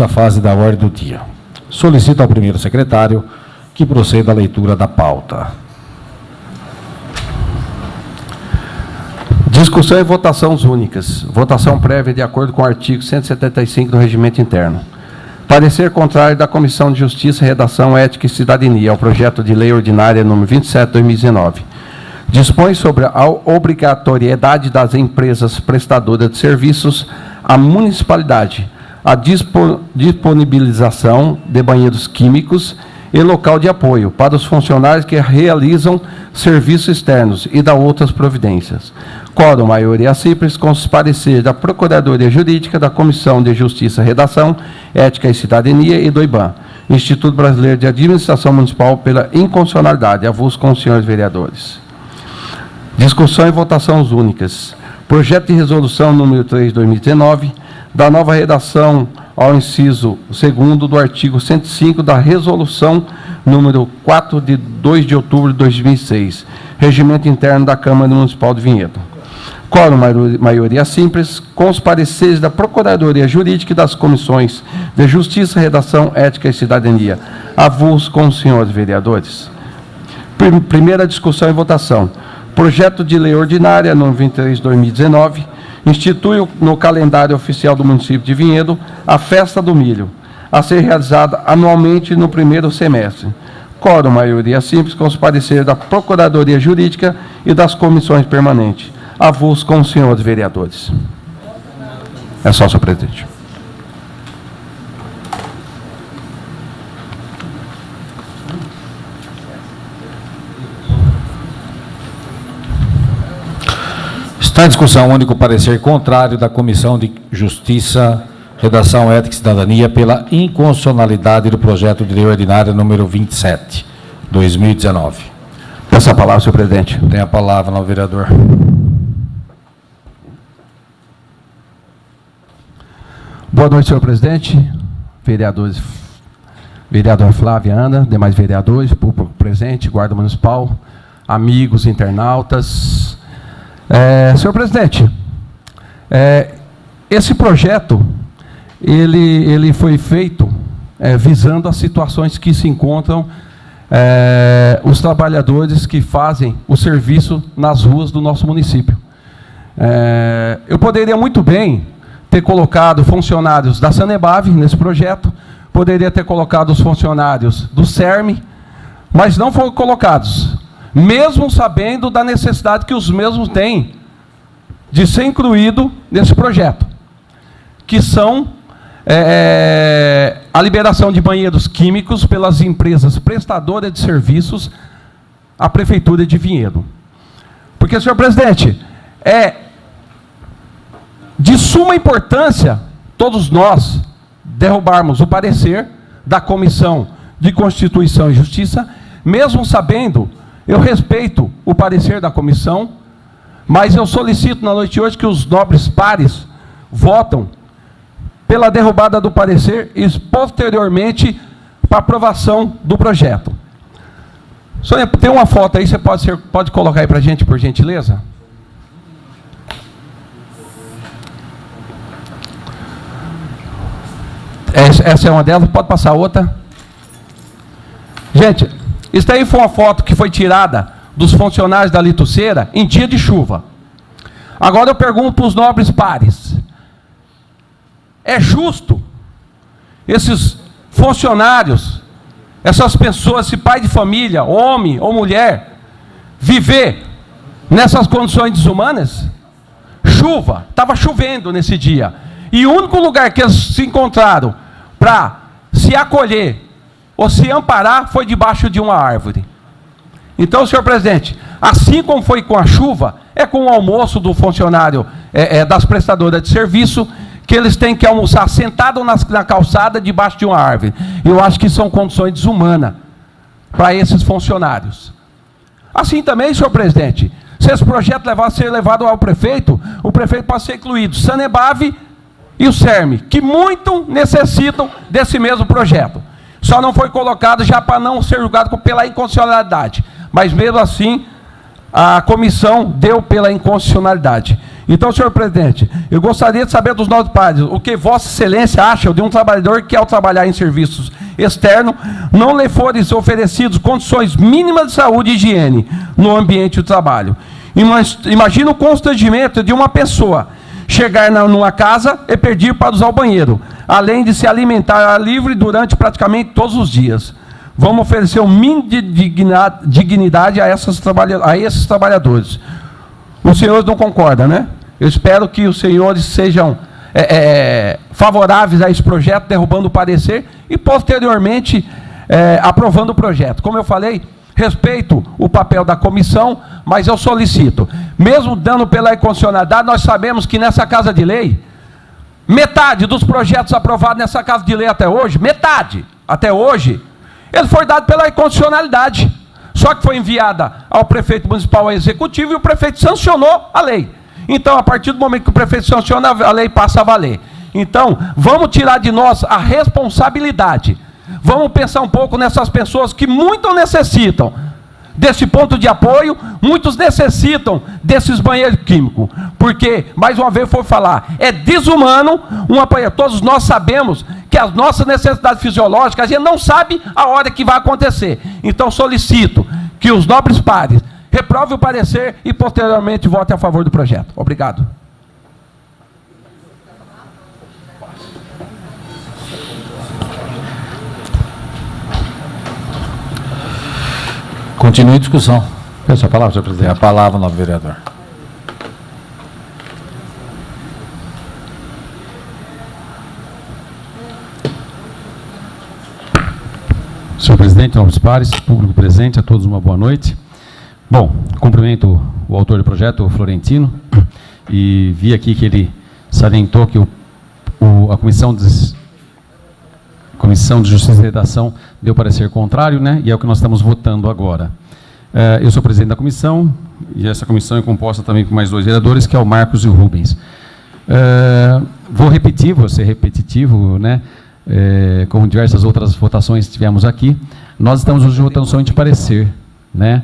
a fase da ordem do dia. Solicito ao primeiro secretário que proceda à leitura da pauta. Discussão e votações únicas. Votação prévia de acordo com o artigo 175 do Regimento Interno. Parecer contrário da Comissão de Justiça, Redação, Ética e Cidadania ao projeto de lei ordinária número 27/2019. Dispõe sobre a obrigatoriedade das empresas prestadoras de serviços à municipalidade, a disponibilização de banheiros químicos e local de apoio para os funcionários que realizam serviços externos e da outras providências. Quórum, maioria simples, com os pareceres da Procuradoria Jurídica, da Comissão de Justiça, Redação, Ética e Cidadania e do IBAN, Instituto Brasileiro de Administração Municipal, pela inconstitucionalidade. Avulso com os senhores vereadores. Discussão e votações únicas. Projeto de resolução número 3/2019, da nova redação ao inciso 2º do artigo 105 da resolução número 4 de 2 de outubro de 2006, Regimento Interno da Câmara Municipal de Vinhedo. Quórum, maioria simples, com os pareceres da Procuradoria Jurídica e das Comissões de Justiça, Redação, Ética e Cidadania. Avulso com os senhores vereadores. Primeira discussão e votação. Projeto de lei ordinária número 23/2019, institui no calendário oficial do município de Vinhedo a Festa do Milho, a ser realizada anualmente no primeiro semestre. Quórum, maioria simples, com os pareceres da Procuradoria Jurídica e das comissões permanentes. Avulso com os senhores vereadores. É só, senhor presidente. Está em discussão o único parecer contrário da Comissão de Justiça, Redação, Ética e Cidadania pela inconstitucionalidade do projeto de lei ordinária número 27/2019. Peço a palavra, senhor presidente. Tem a palavra, não, vereador. Boa noite, senhor presidente, vereadores, vereador Flávia Ana, demais vereadores, público presente, guarda municipal, amigos, internautas. Senhor presidente, esse projeto, ele foi feito visando as situações que se encontram os trabalhadores que fazem o serviço nas ruas do nosso município. Eu poderia muito bem ter colocado funcionários da Sanebave nesse projeto, poderia ter colocado os funcionários do CERM, mas não foram colocados, mesmo sabendo da necessidade que os mesmos têm de ser incluído nesse projeto, que são a liberação de banheiros químicos pelas empresas prestadoras de serviços à Prefeitura de Vinhedo. Porque, senhor presidente, de suma importância todos nós derrubarmos o parecer da Comissão de Constituição e Justiça, mesmo sabendo, eu respeito o parecer da comissão, mas eu solicito na noite de hoje que os nobres pares votam pela derrubada do parecer e posteriormente para aprovação do projeto. Sônia, tem uma foto aí, você pode colocar aí para a gente, por gentileza? Essa é uma delas, pode passar outra. Gente, isso aí foi uma foto que foi tirada dos funcionários da Lituceira em dia de chuva. Agora eu pergunto para os nobres pares: é justo esses funcionários, essas pessoas, esse pai de família, homem ou mulher, viver nessas condições desumanas? Chuva, estava chovendo nesse dia, e o único lugar que eles se encontraram para se acolher ou se amparar foi debaixo de uma árvore. Então, senhor presidente, assim como foi com a chuva, é com o almoço do funcionário das prestadoras de serviço, que eles têm que almoçar sentado na calçada debaixo de uma árvore. Eu acho que são condições desumanas para esses funcionários. Assim também, senhor presidente, se esse projeto ser levado ao prefeito, o prefeito pode ser incluído Sanebave e o CERM, que muito necessitam desse mesmo projeto. Só não foi colocado já para não ser julgado pela inconstitucionalidade. Mas mesmo assim, a comissão deu pela inconstitucionalidade. Então, senhor presidente, eu gostaria de saber dos nossos pares o que Vossa Excelência acha de um trabalhador que, ao trabalhar em serviços externos, não lhe forem oferecidos condições mínimas de saúde e higiene no ambiente de trabalho. Imagina o constrangimento de uma pessoa chegar numa casa e pedir para usar o banheiro, além de se alimentar livre durante praticamente todos os dias. Vamos oferecer um mínimo de dignidade a esses trabalhadores. Os senhores não concordam, né? Eu espero que os senhores sejam favoráveis a esse projeto, derrubando o parecer e, posteriormente, aprovando o projeto. Como eu falei, respeito o papel da comissão, mas eu solicito, mesmo dando pela inconstitucionalidade, nós sabemos que nessa Casa de Lei, metade dos projetos aprovados nessa Casa de Lei até hoje, metade, até hoje, ele foi dado pela inconstitucionalidade. Só que foi enviada ao prefeito municipal, ao executivo, e o prefeito sancionou a lei. Então, a partir do momento que o prefeito sanciona, a lei passa a valer. Então, vamos tirar de nós a responsabilidade. Vamos pensar um pouco nessas pessoas que muito necessitam desse ponto de apoio, muitos necessitam desses banheiros químicos. Porque, mais uma vez, vou falar, é desumano um apoio. Todos nós sabemos que as nossas necessidades fisiológicas, a gente não sabe a hora que vai acontecer. Então, solicito que os nobres pares reprovem o parecer e, posteriormente, votem a favor do projeto. Obrigado. Continue a discussão. Peço a palavra, senhor Tem presidente. a palavra, novo vereador. Senhor presidente, nobres pares, público presente, a todos uma boa noite. Bom, cumprimento o autor do projeto, o Florentino, e vi aqui que ele salientou que a Comissão de Justiça e Redação deu parecer contrário, né? E é o que nós estamos votando agora. Eu sou presidente da comissão, e essa comissão é composta também por mais 2 vereadores, que é o Marcos e o Rubens. Vou ser repetitivo, né? Como diversas outras votações que tivemos aqui, nós estamos hoje votando somente parecer, né?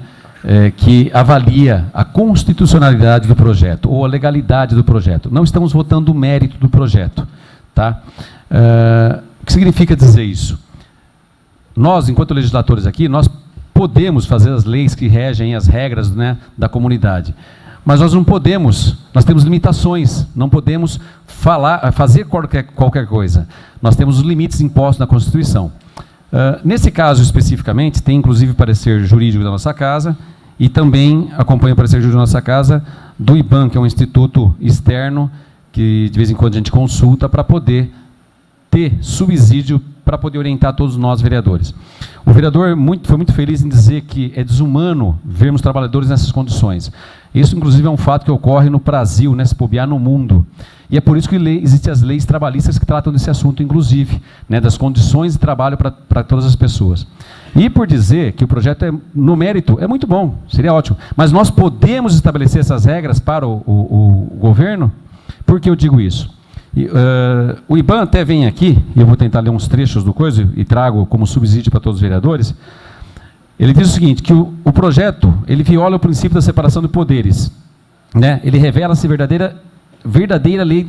Que avalia a constitucionalidade do projeto, ou a legalidade do projeto. Não estamos votando o mérito do projeto, tá? O que significa dizer isso? Nós, enquanto legisladores aqui, nós podemos fazer as leis que regem as regras, né, da comunidade, mas nós não podemos, nós temos limitações, não podemos fazer qualquer coisa. Nós temos os limites impostos na Constituição. Nesse caso especificamente, tem inclusive parecer jurídico da nossa casa, e também acompanha o parecer jurídico da nossa casa do IBAN, que é um instituto externo, que de vez em quando a gente consulta para poder ter subsídio para poder orientar todos nós vereadores. O vereador foi muito feliz em dizer que é desumano vermos trabalhadores nessas condições. Isso, inclusive, é um fato que ocorre no Brasil, né, se bobear no mundo. E é por isso que existem as leis trabalhistas que tratam desse assunto, inclusive, né, das condições de trabalho para todas as pessoas. E por dizer que o projeto, no mérito, é muito bom, seria ótimo, mas nós podemos estabelecer essas regras para o governo? Por que eu digo isso? O IBAN até vem aqui, e eu vou tentar ler uns trechos do coisa, e trago como subsídio para todos os vereadores. Ele diz o seguinte, que o projeto, ele viola o princípio da separação de poderes, né? Ele revela-se verdadeira lei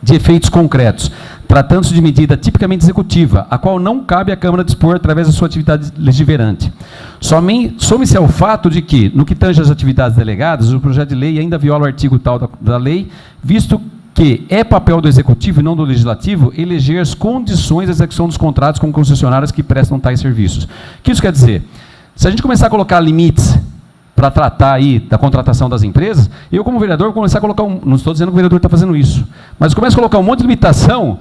de efeitos concretos, tratando-se de medida tipicamente executiva, a qual não cabe à Câmara dispor através da sua atividade legislante. Some-se ao fato de que, no que tange às atividades delegadas, o projeto de lei ainda viola o artigo tal da lei, visto que é papel do Executivo e não do Legislativo eleger as condições de execução dos contratos com concessionárias que prestam tais serviços. O que isso quer dizer? Se a gente começar a colocar limites para tratar aí da contratação das empresas, eu como vereador vou começar a colocar, não estou dizendo que o vereador está fazendo isso, mas começo a colocar um monte de limitação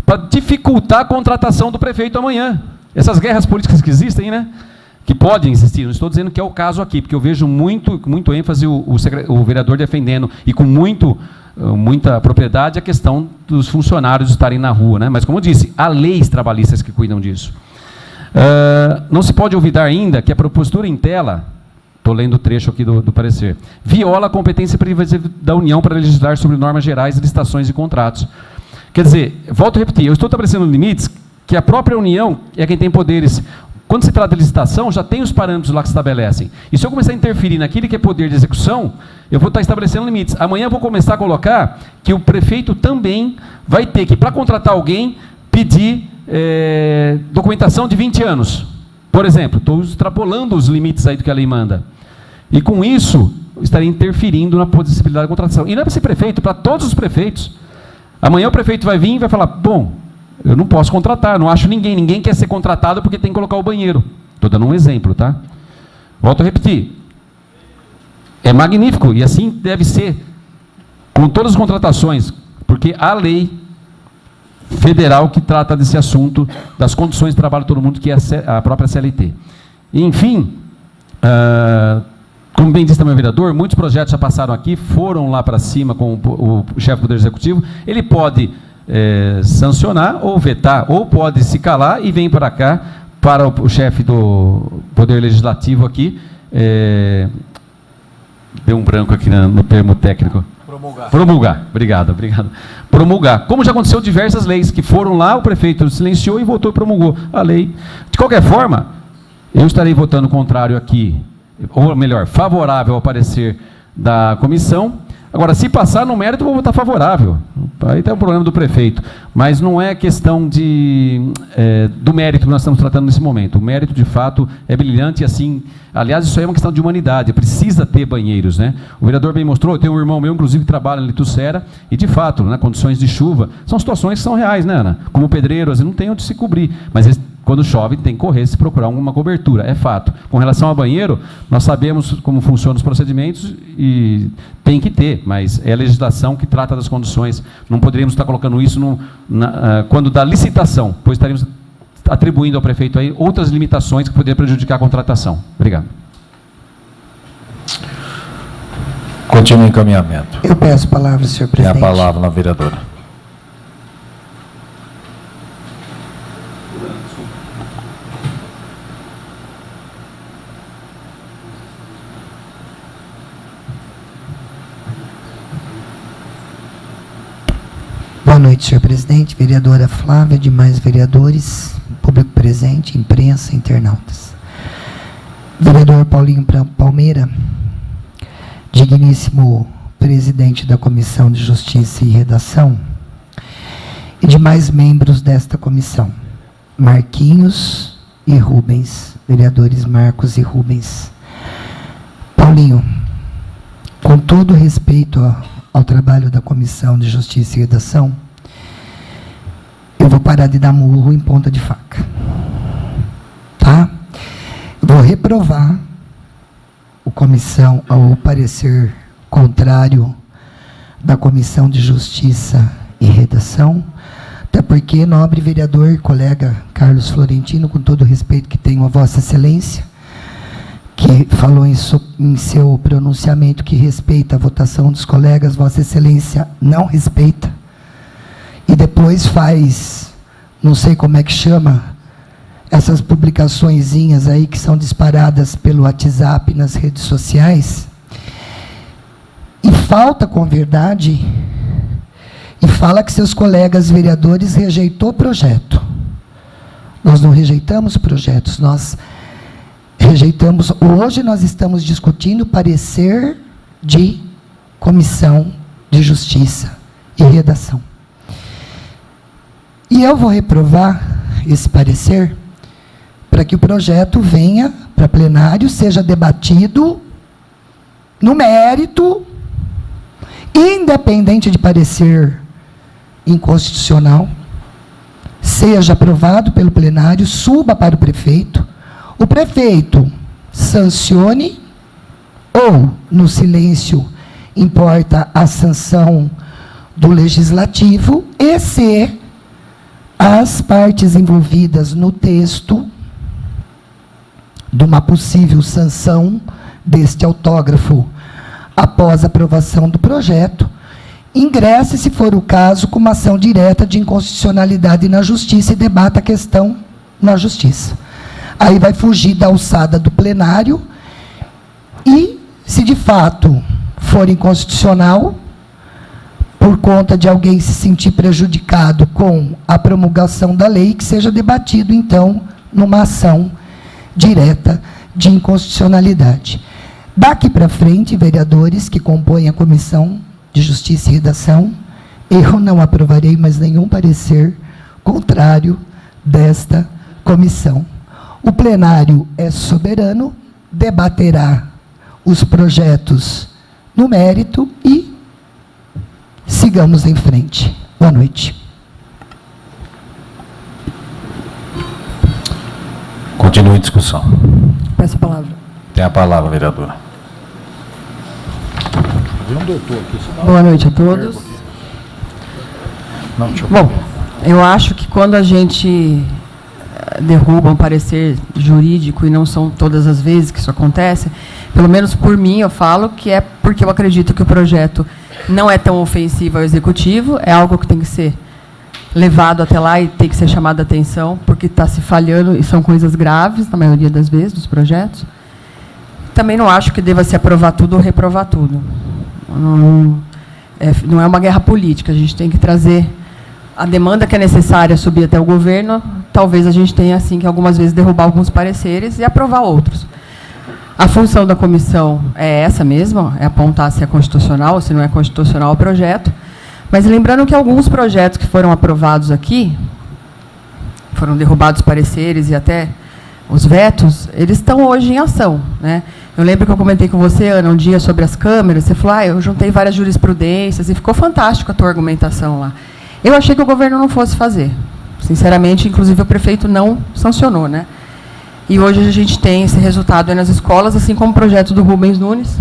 para dificultar a contratação do prefeito amanhã. Essas guerras políticas que existem, né? Que podem existir, não estou dizendo que é o caso aqui, porque eu vejo muito ênfase o vereador defendendo, e com muita propriedade, a questão dos funcionários estarem na rua, né? Mas, como eu disse, há leis trabalhistas que cuidam disso. Não se pode olvidar ainda que a propositura em tela, estou lendo o trecho aqui do parecer, viola a competência privativa da União para legislar sobre normas gerais de licitações e contratos. Quer dizer, volto a repetir, eu estou estabelecendo limites que a própria União é quem tem poderes quando se trata de licitação, já tem os parâmetros lá que se estabelecem. E se eu começar a interferir naquilo que é poder de execução, eu vou estar estabelecendo limites. Amanhã eu vou começar a colocar que o prefeito também vai ter que, para contratar alguém, pedir documentação de 20 anos. Por exemplo, estou extrapolando os limites aí do que a lei manda. E com isso, estaria interferindo na possibilidade de contratação. E não é para esse prefeito, para todos os prefeitos. Amanhã o prefeito vai vir e vai falar, bom, eu não posso contratar, não acho ninguém quer ser contratado porque tem que colocar o banheiro. Estou dando um exemplo, tá? Volto a repetir. É magnífico, e assim deve ser com todas as contratações, porque a lei federal que trata desse assunto, das condições de trabalho de todo mundo, que é a própria CLT. E, enfim, como bem disse também o vereador, muitos projetos já passaram aqui, foram lá para cima com o chefe do Poder Executivo, ele pode sancionar ou vetar, ou pode se calar e vem para cá, para o chefe do Poder Legislativo aqui, deu um branco aqui no termo técnico. Promulgar, obrigado. Promulgar, como já aconteceu diversas leis, que foram lá, o prefeito silenciou e voltou e promulgou a lei. De qualquer forma, eu estarei votando contrário aqui, ou melhor, favorável ao parecer da comissão. Agora, se passar no mérito, eu vou votar favorável. Aí tem um problema do prefeito. Mas não é questão do mérito que nós estamos tratando nesse momento. O mérito, de fato, é brilhante e assim... Aliás, isso aí é uma questão de humanidade. Precisa ter banheiros, né? O vereador bem mostrou, tem um irmão meu, inclusive, que trabalha em Litucera, e, de fato, né, condições de chuva, são situações que são reais, né, Ana? Como pedreiro, às vezes, não tem onde se cobrir. Mas quando chove, tem que correr, se procurar uma cobertura, é fato. Com relação ao banheiro, nós sabemos como funcionam os procedimentos e tem que ter, mas é a legislação que trata das condições. Não poderíamos estar colocando isso quando da licitação, pois estaríamos atribuindo ao prefeito aí outras limitações que poderiam prejudicar a contratação. Obrigado. Continue o encaminhamento. Eu peço a palavra, senhor Tem presidente. a palavra na vereadora. Boa noite, senhor presidente, vereadora Flávia, demais vereadores, público presente, imprensa, internautas. Vereador Paulinho Palmeira, digníssimo presidente da Comissão de Justiça e Redação, e demais membros desta comissão, Marquinhos e Rubens, vereadores Marcos e Rubens. Paulinho, com todo respeito ao trabalho da Comissão de Justiça e Redação, eu vou parar de dar murro em ponta de faca. Tá? Vou reprovar o parecer contrário da Comissão de Justiça e Redação, até porque, nobre vereador e colega Carlos Florentino, com todo o respeito que tenho a Vossa Excelência, que falou em seu pronunciamento que respeita a votação dos colegas, Vossa Excelência não respeita, e depois faz, não sei como é que chama, essas publicaçõezinhas aí que são disparadas pelo WhatsApp nas redes sociais, e falta com verdade, e fala que seus colegas vereadores rejeitou o projeto. Nós não rejeitamos projetos, nós rejeitamos, hoje nós estamos discutindo o parecer de Comissão de Justiça e Redação. E eu vou reprovar esse parecer para que o projeto venha para plenário, seja debatido no mérito, independente de parecer inconstitucional, seja aprovado pelo plenário, suba para o prefeito sancione, ou, no silêncio, importa a sanção do legislativo, e se as partes envolvidas no texto de uma possível sanção deste autógrafo após a aprovação do projeto, ingresse, se for o caso, com uma ação direta de inconstitucionalidade na Justiça e debata a questão na Justiça. Aí vai fugir da alçada do plenário e, se de fato for inconstitucional, por conta de alguém se sentir prejudicado com a promulgação da lei, que seja debatido, então, numa ação direta de inconstitucionalidade. Daqui para frente, vereadores que compõem a Comissão de Justiça e Redação, eu não aprovarei mais nenhum parecer contrário desta comissão. O plenário é soberano, debaterá os projetos no mérito e sigamos em frente. Boa noite. Continue a discussão. Peço a palavra. Tem a palavra, vereadora. Boa noite a todos. Bom, eu acho que quando a gente derruba um parecer jurídico, e não são todas as vezes que isso acontece, pelo menos por mim eu falo que é porque eu acredito que o projeto não é tão ofensivo ao executivo, é algo que tem que ser levado até lá e tem que ser chamado a atenção, porque está se falhando, e são coisas graves, na maioria das vezes, dos projetos. Também não acho que deva se aprovar tudo ou reprovar tudo. Não é uma guerra política, a gente tem que trazer a demanda que é necessária subir até o governo. Talvez a gente tenha, assim, que algumas vezes derrubar alguns pareceres e aprovar outros. A função da comissão é essa mesmo, é apontar se é constitucional ou se não é constitucional o projeto. Mas lembrando que alguns projetos que foram aprovados aqui, foram derrubados pareceres e até os vetos, eles estão hoje em ação, né? Eu lembro que eu comentei com você, Ana, um dia sobre as câmeras, você falou, eu juntei várias jurisprudências, e ficou fantástico a tua argumentação lá. Eu achei que o governo não fosse fazer. Sinceramente, inclusive o prefeito não sancionou, né? E hoje a gente tem esse resultado aí nas escolas, assim como o projeto do Rubens Nunes,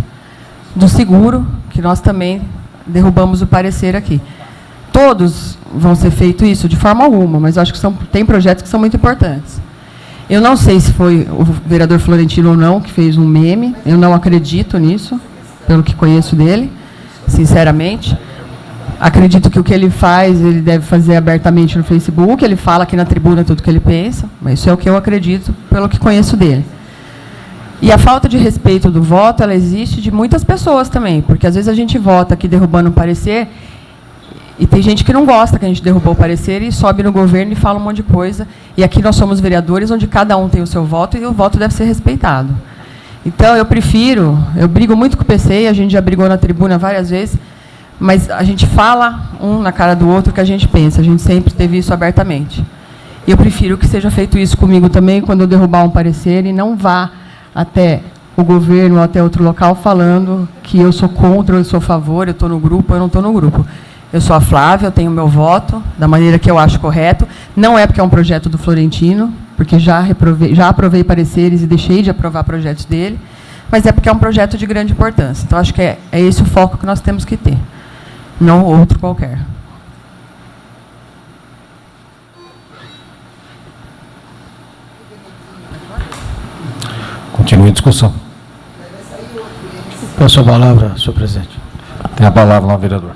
do seguro, que nós também derrubamos o parecer aqui. Todos vão ser feito isso de forma alguma, mas eu acho que tem projetos que são muito importantes. Eu não sei se foi o vereador Florentino ou não que fez um meme, eu não acredito nisso, pelo que conheço dele, sinceramente. Acredito que o que ele faz, ele deve fazer abertamente no Facebook, ele fala aqui na tribuna tudo o que ele pensa, mas isso é o que eu acredito, pelo que conheço dele. E a falta de respeito do voto, ela existe de muitas pessoas também, porque às vezes a gente vota aqui derrubando um parecer, e tem gente que não gosta que a gente derrubou o parecer e sobe no governo e fala um monte de coisa. E aqui nós somos vereadores, onde cada um tem o seu voto e o voto deve ser respeitado. Então, eu brigo muito com o PC, a gente já brigou na tribuna várias vezes, mas a gente fala um na cara do outro o que a gente pensa, a gente sempre teve isso abertamente. E eu prefiro que seja feito isso comigo também, quando eu derrubar um parecer, e não vá até o governo ou até outro local falando que eu sou contra, eu sou a favor, eu estou no grupo, eu não estou no grupo. Eu sou a Flávia, eu tenho o meu voto, da maneira que eu acho correto. Não é porque é um projeto do Florentino, porque já aprovei pareceres e deixei de aprovar projetos dele, mas é porque é um projeto de grande importância. Então, acho que é esse o foco que nós temos que ter, não outro qualquer. Continue a discussão. Peço a palavra, senhor presidente. Tem a palavra lá, vereador.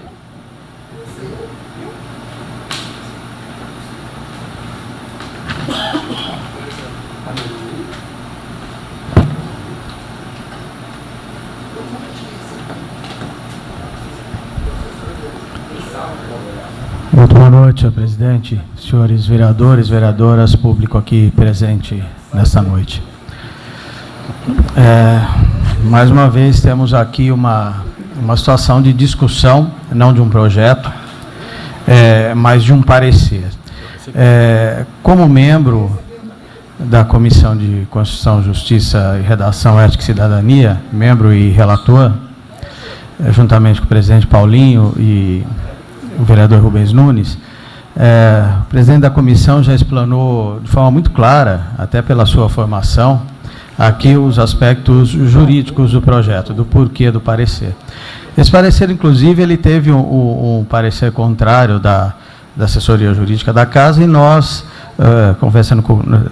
Muito boa noite, senhor presidente, senhores vereadores, vereadoras, público aqui presente nesta noite. Mais uma vez temos aqui uma situação de discussão, não de um projeto, mas de um parecer. Como membro da Comissão de Constituição, Justiça e Redação, Ética e Cidadania, membro e relator, juntamente com o presidente Paulinho e o vereador Rubens Nunes, o presidente da comissão já explanou de forma muito clara, até pela sua formação, aqui os aspectos jurídicos do projeto, do porquê do parecer. Esse parecer, inclusive, ele teve um parecer contrário da assessoria jurídica da casa, e nós, conversando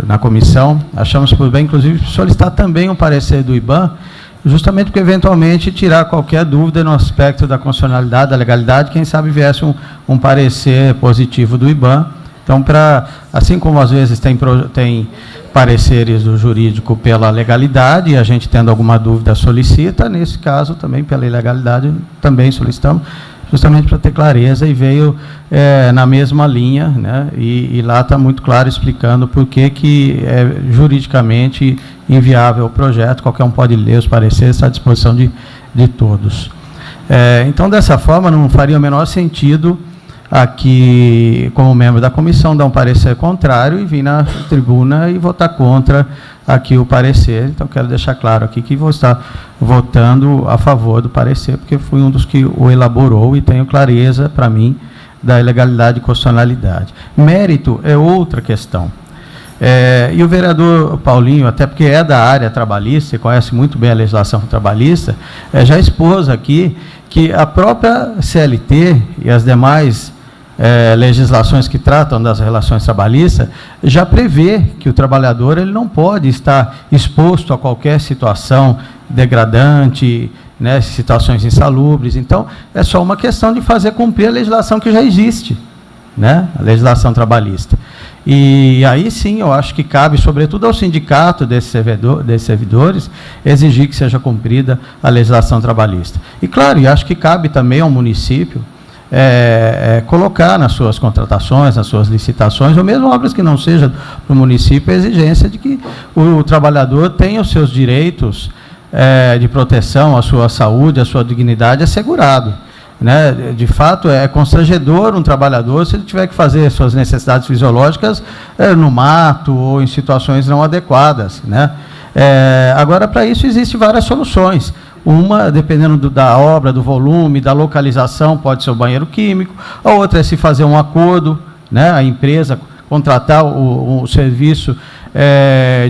na comissão, achamos por bem, inclusive, solicitar também um parecer do IBAM, justamente porque, eventualmente, tirar qualquer dúvida no aspecto da constitucionalidade, da legalidade, quem sabe viesse um parecer positivo do IBAM. Então, assim como às vezes tem pareceres do jurídico pela legalidade, e a gente tendo alguma dúvida solicita, nesse caso também pela ilegalidade, também solicitamos, justamente para ter clareza, e veio na mesma linha, né, e lá está muito claro explicando por que juridicamente inviável o projeto. Qualquer um pode ler os pareceres, está à disposição de todos. Então, dessa forma, não faria o menor sentido aqui, como membro da comissão, dar um parecer contrário e vir na tribuna e votar contra aqui o parecer. Então, quero deixar claro aqui que vou estar votando a favor do parecer, porque fui um dos que o elaborou e tenho clareza, para mim, da ilegalidade e constitucionalidade. Mérito é outra questão. E o vereador Paulinho, até porque é da área trabalhista e conhece muito bem a legislação trabalhista, já expôs aqui que a própria CLT e as demais legislações que tratam das relações trabalhistas já prevê que o trabalhador ele não pode estar exposto a qualquer situação degradante, né, situações insalubres. Então, é só uma questão de fazer cumprir a legislação que já existe, né, a legislação trabalhista. E aí sim, eu acho que cabe, sobretudo ao sindicato desses servidores, exigir que seja cumprida a legislação trabalhista. E claro, e acho que cabe também ao município colocar nas suas contratações, nas suas licitações, ou mesmo obras que não sejam para o município, a exigência de que o trabalhador tenha os seus direitos de proteção, a sua saúde, a sua dignidade assegurado. Né? De fato, é constrangedor um trabalhador se ele tiver que fazer suas necessidades fisiológicas no mato ou em situações não adequadas. Né? Agora, para isso, existem várias soluções. Uma, dependendo da obra, do volume, da localização, pode ser o banheiro químico. A outra é se fazer um acordo, né? A empresa contratar o serviço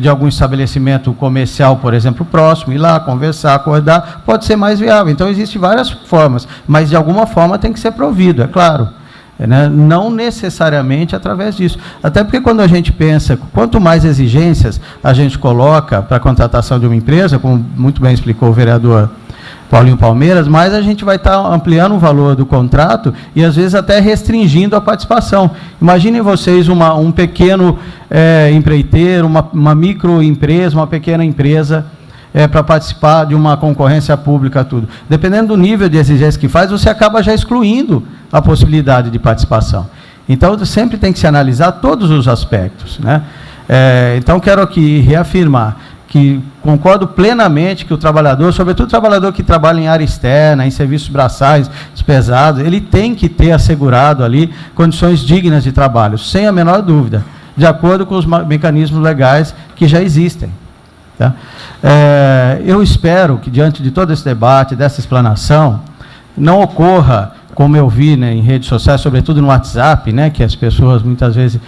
de algum estabelecimento comercial, por exemplo, próximo, ir lá, conversar, acordar, pode ser mais viável. Então, existem várias formas, mas de alguma forma tem que ser provido, é claro. Né? Não necessariamente através disso. Até porque quando a gente pensa, quanto mais exigências a gente coloca para a contratação de uma empresa, como muito bem explicou o vereador Paulinho Palmeiras, mais a gente vai estar ampliando o valor do contrato e, às vezes, até restringindo a participação. Imaginem vocês um pequeno empreiteiro, uma microempresa, uma pequena empresa, para participar de uma concorrência pública, tudo. Dependendo do nível de exigência que faz, você acaba já excluindo a possibilidade de participação. Então, sempre tem que se analisar todos os aspectos. Né? Então, quero aqui reafirmar que concordo plenamente que o trabalhador, sobretudo o trabalhador que trabalha em área externa, em serviços braçais pesados, ele tem que ter assegurado ali condições dignas de trabalho, sem a menor dúvida, de acordo com os mecanismos legais que já existem. Tá? Eu espero que, diante de todo esse debate, dessa explanação, não ocorra, como eu vi, né, em redes sociais, sobretudo no WhatsApp, né, que as pessoas muitas vezes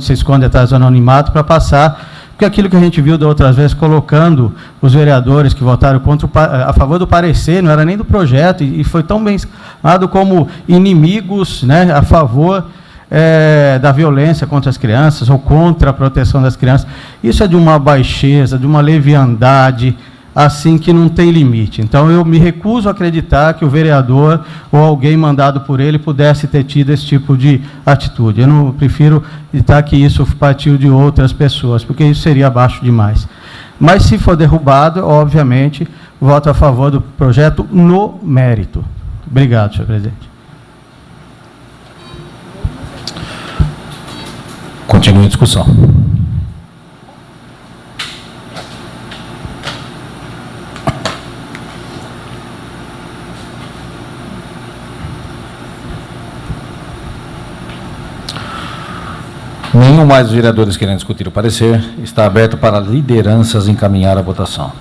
se escondem atrás do anonimato para passar, porque aquilo que a gente viu da outras vezes, colocando os vereadores que votaram a favor do parecer, não era nem do projeto, e foi tão bem chamado como inimigos, né, a favor da violência contra as crianças ou contra a proteção das crianças. Isso é de uma baixeza, de uma leviandade, assim, que não tem limite. Então, eu me recuso a acreditar que o vereador ou alguém mandado por ele pudesse ter tido esse tipo de atitude. Eu não prefiro acreditar que isso partiu de outras pessoas, porque isso seria abaixo demais. Mas, se for derrubado, obviamente, voto a favor do projeto no mérito. Obrigado, senhor presidente. Continue a discussão. Nenhum mais dos vereadores querendo discutir o parecer. Está aberto para lideranças encaminhar a votação.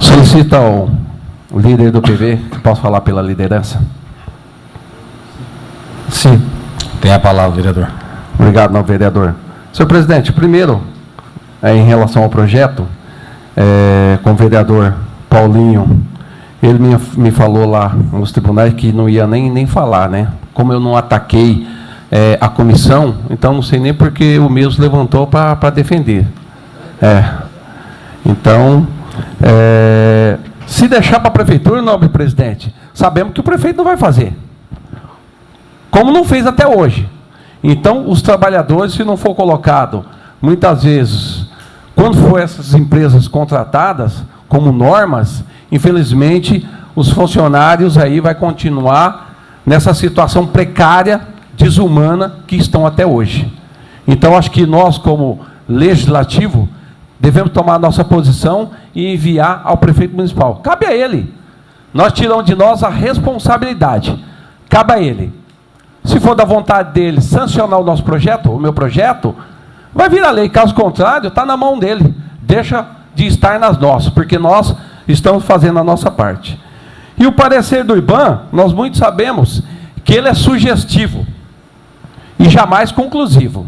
Solicita o líder do PV, posso falar pela liderança? Sim. Tem a palavra, vereador. Obrigado, não, vereador. Senhor presidente, primeiro, em relação ao projeto, com o vereador Paulinho, ele me falou lá nos tribunais que não ia nem falar, né? Como eu não ataquei a comissão, então não sei nem porque o mesmo levantou para defender. Então, se deixar para a prefeitura, nobre presidente, sabemos que o prefeito não vai fazer. Como não fez até hoje. Então, os trabalhadores, se não for colocado, muitas vezes, quando for essas empresas contratadas, como normas, infelizmente, os funcionários aí vai continuar nessa situação precária, desumana, que estão até hoje. Então, acho que nós, como legislativo, devemos tomar a nossa posição e enviar ao prefeito municipal. Cabe a ele. Nós tiramos de nós a responsabilidade. Cabe a ele. Se for da vontade dele sancionar o nosso projeto, o meu projeto, vai vir a lei. Caso contrário, está na mão dele. Deixa de estar nas nossas, porque nós estamos fazendo a nossa parte. E o parecer do IBAM, nós muito sabemos que ele é sugestivo e jamais conclusivo.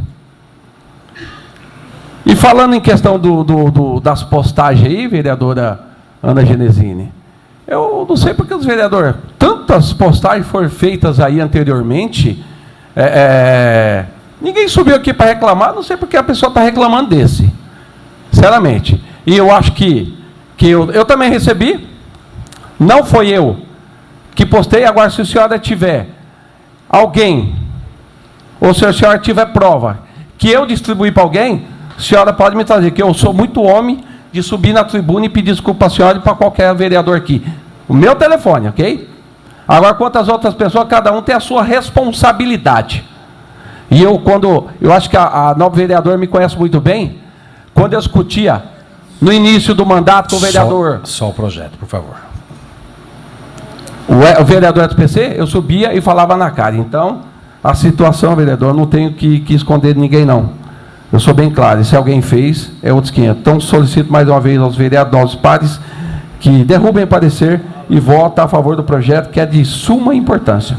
E falando em questão das postagens aí, vereadora Ana Genesini, eu não sei porque os vereadores, tantas postagens foram feitas aí anteriormente, ninguém subiu aqui para reclamar, não sei porque a pessoa está reclamando desse, sinceramente. E eu acho que eu também recebi, não foi eu que postei. Agora, se a senhora tiver alguém, ou se a senhora tiver prova que eu distribuí para alguém, a senhora pode me trazer, que eu sou muito homem de subir na tribuna e pedir desculpa à senhora e para qualquer vereador aqui. O meu telefone, ok? Agora, quanto às outras pessoas, cada um tem a sua responsabilidade. E eu acho que a nobre vereadora me conhece muito bem, quando eu discutia no início do mandato com o vereador... Só o projeto, por favor. O vereador SPC, eu subia e falava na cara. Então, a situação, vereador, eu não tenho que esconder de ninguém, não. Eu sou bem claro, e se alguém fez, é outros 500. Então, solicito mais uma vez aos vereadores, aos pares, que derrubem o parecer e votem a favor do projeto, que é de suma importância.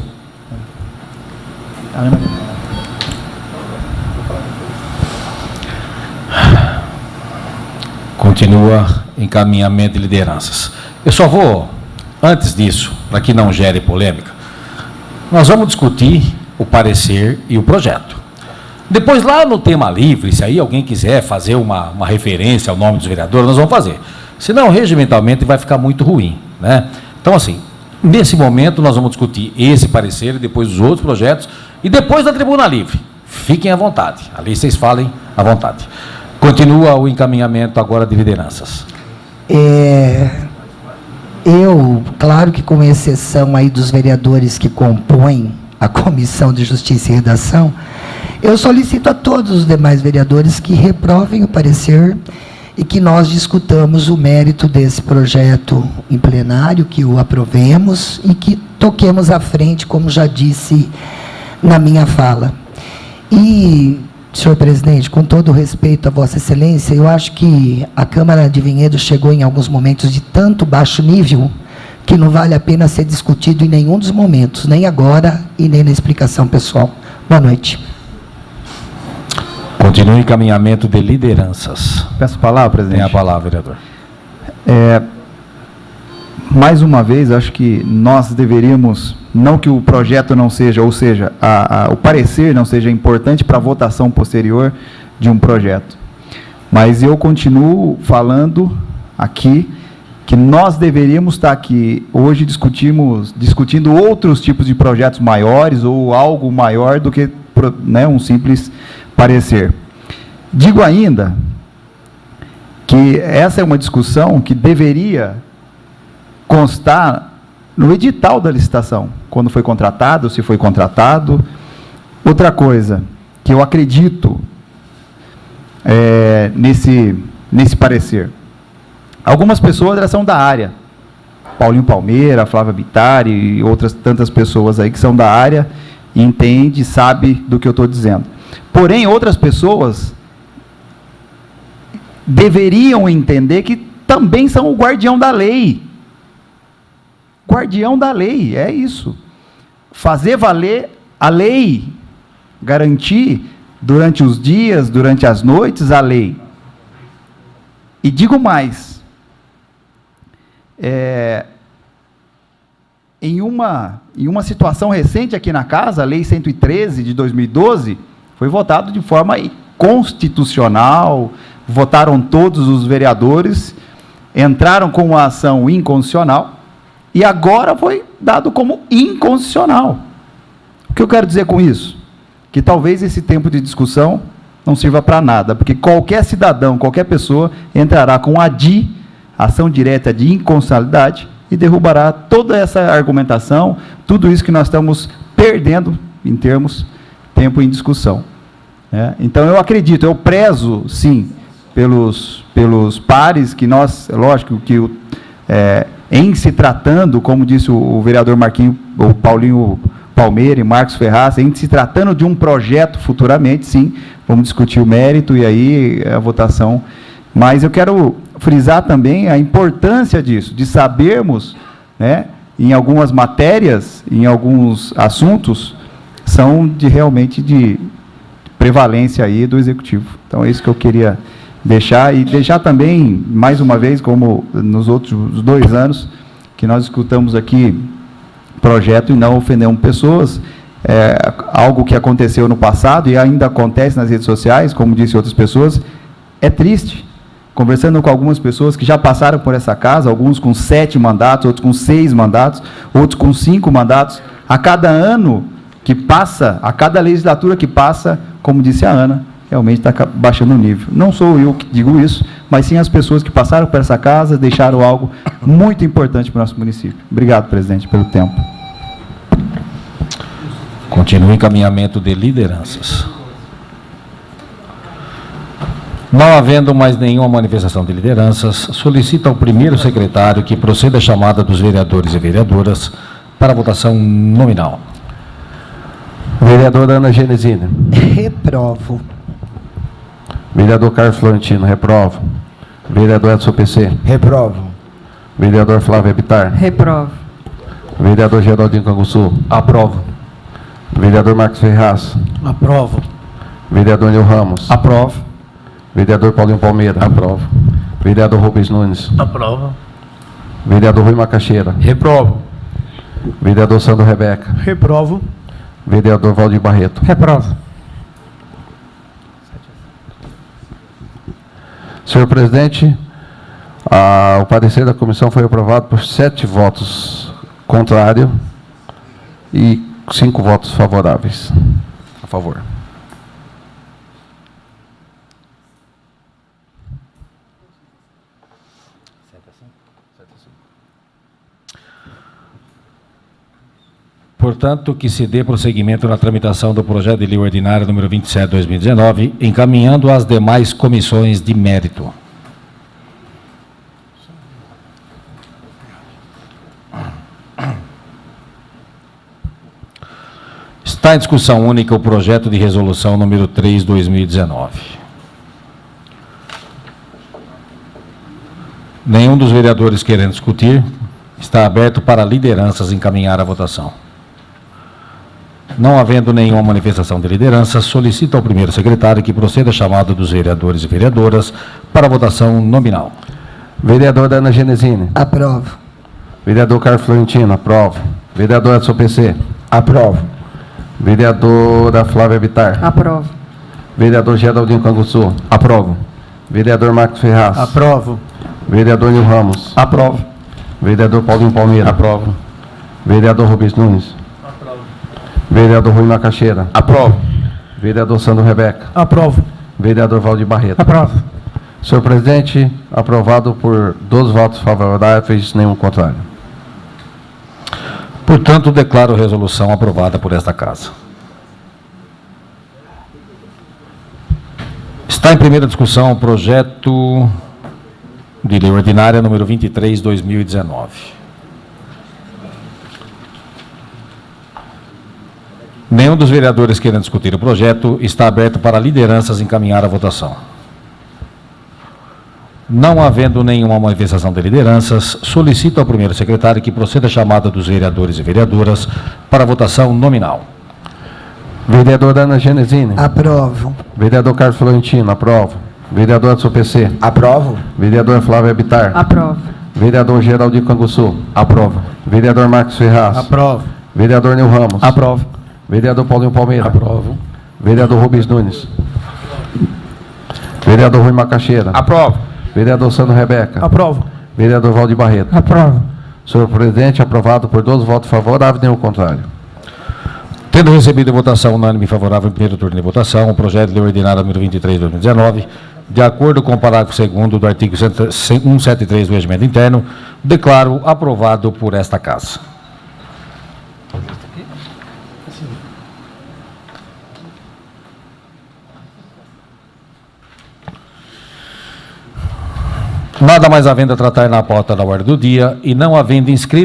Continua encaminhamento de lideranças. Eu só vou, antes disso, para que não gere polêmica, nós vamos discutir o parecer e o projeto. Depois, lá no tema livre, se aí alguém quiser fazer uma referência ao nome dos vereadores, nós vamos fazer. Senão, regimentalmente, vai ficar muito ruim, né? Então, assim, nesse momento, nós vamos discutir esse parecer e depois os outros projetos, e depois da tribuna livre. Fiquem à vontade. Ali vocês falem à vontade. Continua o encaminhamento agora de lideranças. Eu, claro que com exceção aí dos vereadores que compõem a Comissão de Justiça e Redação, eu solicito a todos os demais vereadores que reprovem o parecer e que nós discutamos o mérito desse projeto em plenário, que o aprovemos e que toquemos à frente, como já disse na minha fala. E, senhor presidente, com todo o respeito a Vossa Excelência, eu acho que a Câmara de Vinhedo chegou em alguns momentos de tanto baixo nível que não vale a pena ser discutido em nenhum dos momentos, nem agora e nem na explicação pessoal. Boa noite. Continua o encaminhamento de lideranças. Peço a palavra, presidente. Tem a palavra, vereador. Mais uma vez, acho que nós deveríamos, não que o projeto não seja, ou seja, o parecer não seja importante para a votação posterior de um projeto, mas eu continuo falando aqui que nós deveríamos estar aqui hoje discutindo outros tipos de projetos maiores ou algo maior do que, né, um simples parecer. Digo ainda que essa é uma discussão que deveria constar no edital da licitação, quando foi contratado, se foi contratado. Outra coisa que eu acredito nesse parecer. Algumas pessoas, elas são da área. Paulinho Palmeira, Flávia Bittar e outras tantas pessoas aí que são da área e entende, sabe do que eu estou dizendo. Porém, outras pessoas deveriam entender que também são o guardião da lei. Guardião da lei, é isso. Fazer valer a lei. Garantir durante os dias, durante as noites, a lei. E digo mais. Em uma situação recente aqui na casa, a Lei 113 de 2012, foi votado de forma constitucional, votaram todos os vereadores, entraram com uma ação inconstitucional, e agora foi dado como inconstitucional. O que eu quero dizer com isso? Que talvez esse tempo de discussão não sirva para nada, porque qualquer cidadão, qualquer pessoa, entrará com a DI, ação direta de inconstitucionalidade, e derrubará toda essa argumentação, tudo isso que nós estamos perdendo em termos tempo em discussão. né? Então, eu acredito, eu prezo, sim, pelos pares que nós, lógico que em se tratando, como disse o vereador Marquinho, o Paulinho Palmeira e Marcos Ferraz, em se tratando de um projeto futuramente, sim, vamos discutir o mérito e aí a votação. Mas eu quero frisar também a importância disso, de sabermos, né, em algumas matérias, em alguns assuntos, são realmente de prevalência aí do Executivo. Então, é isso que eu queria deixar, e deixar também, mais uma vez, como nos outros 2 anos, que nós escutamos aqui projeto e não ofendemos pessoas, algo que aconteceu no passado e ainda acontece nas redes sociais, como disse outras pessoas, é triste. Conversando com algumas pessoas que já passaram por essa casa, alguns com 7 mandatos, outros com 6 mandatos, outros com 5 mandatos, a cada ano que passa, a cada legislatura que passa, como disse a Ana, realmente está baixando o nível. Não sou eu que digo isso, mas sim as pessoas que passaram por essa casa, deixaram algo muito importante para o nosso município. Obrigado, presidente, pelo tempo. Continua o encaminhamento de lideranças. Não havendo mais nenhuma manifestação de lideranças, solicita ao primeiro secretário que proceda à chamada dos vereadores e vereadoras para votação nominal. Vereadora Ana Genesina. Reprovo. Vereador Carlos Florentino, reprovo. Vereador Edson PC. Reprovo. Vereador Flávio Bittar. Reprovo. Vereador Geraldinho Canguçu. Aprovo. Vereador Marcos Ferraz. Aprovo. Vereador Nil Ramos. Aprovo. Vereador Paulinho Palmeira. Aprovo. Vereador Rubens Nunes. Aprovo. Vereador Rui Macaxeira. Reprovo. Vereador Sandro Rebeca. Reprovo. Vereador Valdir Barreto. Reprovo. Senhor presidente, o parecer da comissão foi aprovado por 7 votos contrários e 5 votos favoráveis. A favor. Portanto, que se dê prosseguimento na tramitação do projeto de lei ordinária número 27/2019, encaminhando às demais comissões de mérito. Está em discussão única o projeto de resolução número 3/2019. Nenhum dos vereadores querendo discutir, está aberto para lideranças encaminhar a votação. Não havendo nenhuma manifestação de liderança, solicito ao primeiro secretário que proceda a chamada dos vereadores e vereadoras para a votação nominal. Vereadora Ana Genesini. Aprovo. Vereador Carlos Florentino, aprovo. Vereador Edson PC. Aprovo. Vereadora Flávia Bittar. Aprovo. Vereador Geraldinho Canguçu. Aprovo. Vereador Marcos Ferraz. Aprovo. Vereador Nil Ramos. Aprovo. Vereador Paulinho Palmeira. Aprovo. Vereador Rubens Nunes. Aprovo. Vereador Rui Macaxeira. Aprovo. Vereador Sandro Rebeca. Aprovo. Vereador Valdir Barreto. Aprovo. Senhor presidente, aprovado por 12 votos favoráveis, nenhum contrário. Portanto, declaro a resolução aprovada por esta Casa. Está em primeira discussão o projeto de lei ordinária número 23/2019. Nenhum dos vereadores querendo discutir o projeto, está aberto para lideranças encaminhar a votação. Não havendo nenhuma manifestação de lideranças, solicito ao primeiro secretário que proceda a chamada dos vereadores e vereadoras para a votação nominal. Vereadora Ana Genesini. Aprovo. Vereador Carlos Florentino, aprovo. Vereador Edson PC. Aprovo. Vereador Flávia Bittar. Aprovo. Vereador Geraldinho Canguçu. Aprovo. Vereador Marcos Ferraz. Aprovo. Vereador Nil Ramos. Aprovo. Vereador Paulinho Palmeira. Aprovo. Vereador Rubens Nunes. Vereador Rui Macaxeira. Aprovo. Vereador Sandro Rebeca. Aprovo. Vereador Valdir Barreto. Aprovo. Senhor presidente, aprovado por 12 votos favoráveis, nenhum contrário. Tendo recebido votação unânime favorável em primeiro turno de votação, o projeto de lei ordinária número 23/2019, de acordo com o parágrafo 2º do artigo 173 do Regimento Interno, declaro aprovado por esta Casa. Nada mais havendo a tratar na pauta da ordem do dia e não havendo inscrito